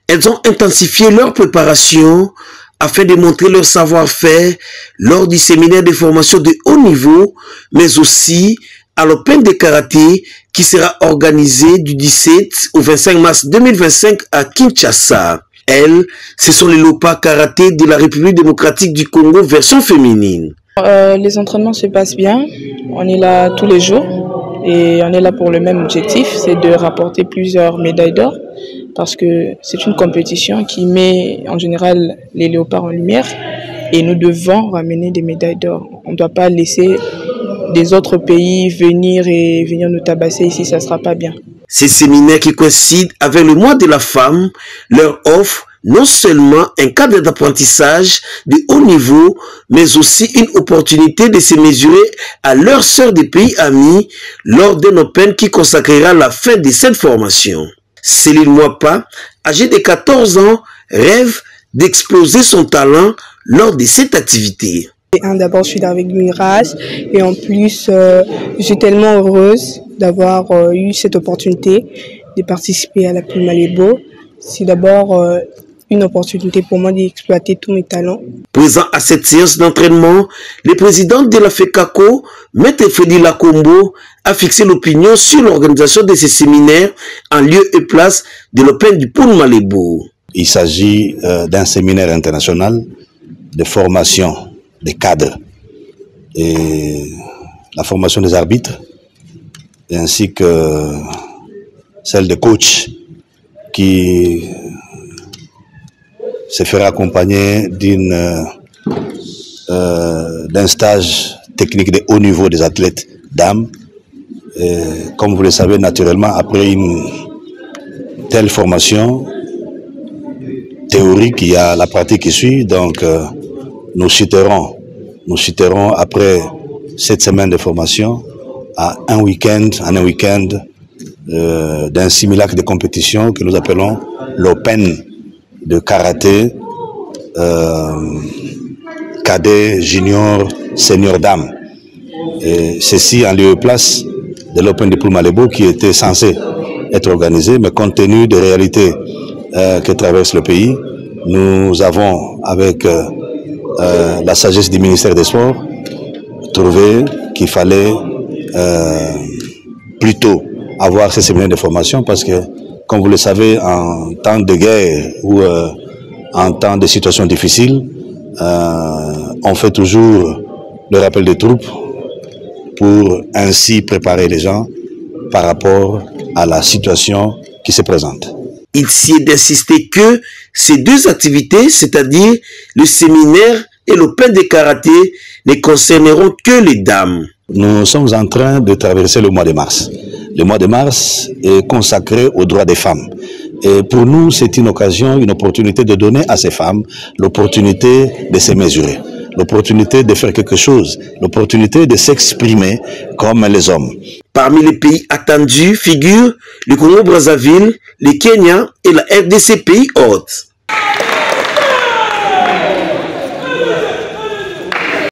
Elles ont intensifié leur préparation afin de montrer leur savoir-faire lors du séminaire de formation de haut niveau, mais aussi à l'Open de karaté qui sera organisé du 17 au 25 mars 2025 à Kinshasa. Elles, ce sont les Lopa karaté de la République démocratique du Congo version féminine. Les entraînements se passent bien, on est là tous les jours et on est là pour le même objectif, c'est de rapporter plusieurs médailles d'or parce que c'est une compétition qui met en général les léopards en lumière et nous devons ramener des médailles d'or. On ne doit pas laisser des autres pays venir nous tabasser ici, ça ne sera pas bien. Ces séminaires qui coïncident avec le mois de la femme leur offrent non seulement un cadre d'apprentissage de haut niveau, mais aussi une opportunité de se mesurer à leurs sœurs des pays amis lors d'un Open qui consacrera la fin de cette formation. Céline Mwapa, âgée de 14 ans, rêve d'exploser son talent lors de cette activité. D'abord, je suis avec une race et en plus, je suis tellement heureuse d'avoir eu cette opportunité de participer à la Poule Malébo. C'est d'abord une opportunité pour moi d'exploiter tous mes talents. Présent à cette séance d'entraînement, le président de la FECACO, Maître Freddy Lacombo, a fixé l'opinion sur l'organisation de ces séminaires en lieu et place de l'Open du Poule Malébo. Il s'agit d'un séminaire international de formation des cadres et la formation des arbitres ainsi que celle des coachs qui se fera accompagner d'un stage technique de haut niveau des athlètes dames. Et comme vous le savez, naturellement, après une telle formation théorique, il y a la pratique qui suit. Donc, nous citerons après cette semaine de formation à un week-end d'un simulacre de compétition que nous appelons l'Open de karaté cadet, junior, senior dame. Et ceci en lieu et place de l'Open de Poule Malébo qui était censé être organisé, mais compte tenu des réalités que traverse le pays, nous avons avec la sagesse du ministère des Sports trouvé qu'il fallait plutôt avoir ces séminaires de formation parce que, comme vous le savez, en temps de guerre ou en temps de situations difficiles, on fait toujours le rappel des troupes pour ainsi préparer les gens par rapport à la situation qui se présente. Il s'y est d'insister que ces deux activités, c'est-à-dire le séminaire et l'Open de karaté, ne concerneront que les dames. Nous sommes en train de traverser le mois de mars. Le mois de mars est consacré aux droits des femmes. Et pour nous, c'est une occasion, une opportunité de donner à ces femmes l'opportunité de se mesurer, l'opportunité de faire quelque chose, l'opportunité de s'exprimer comme les hommes. Parmi les pays attendus figurent le Congo-Brazzaville, le Kenya et la RDC pays hôtes.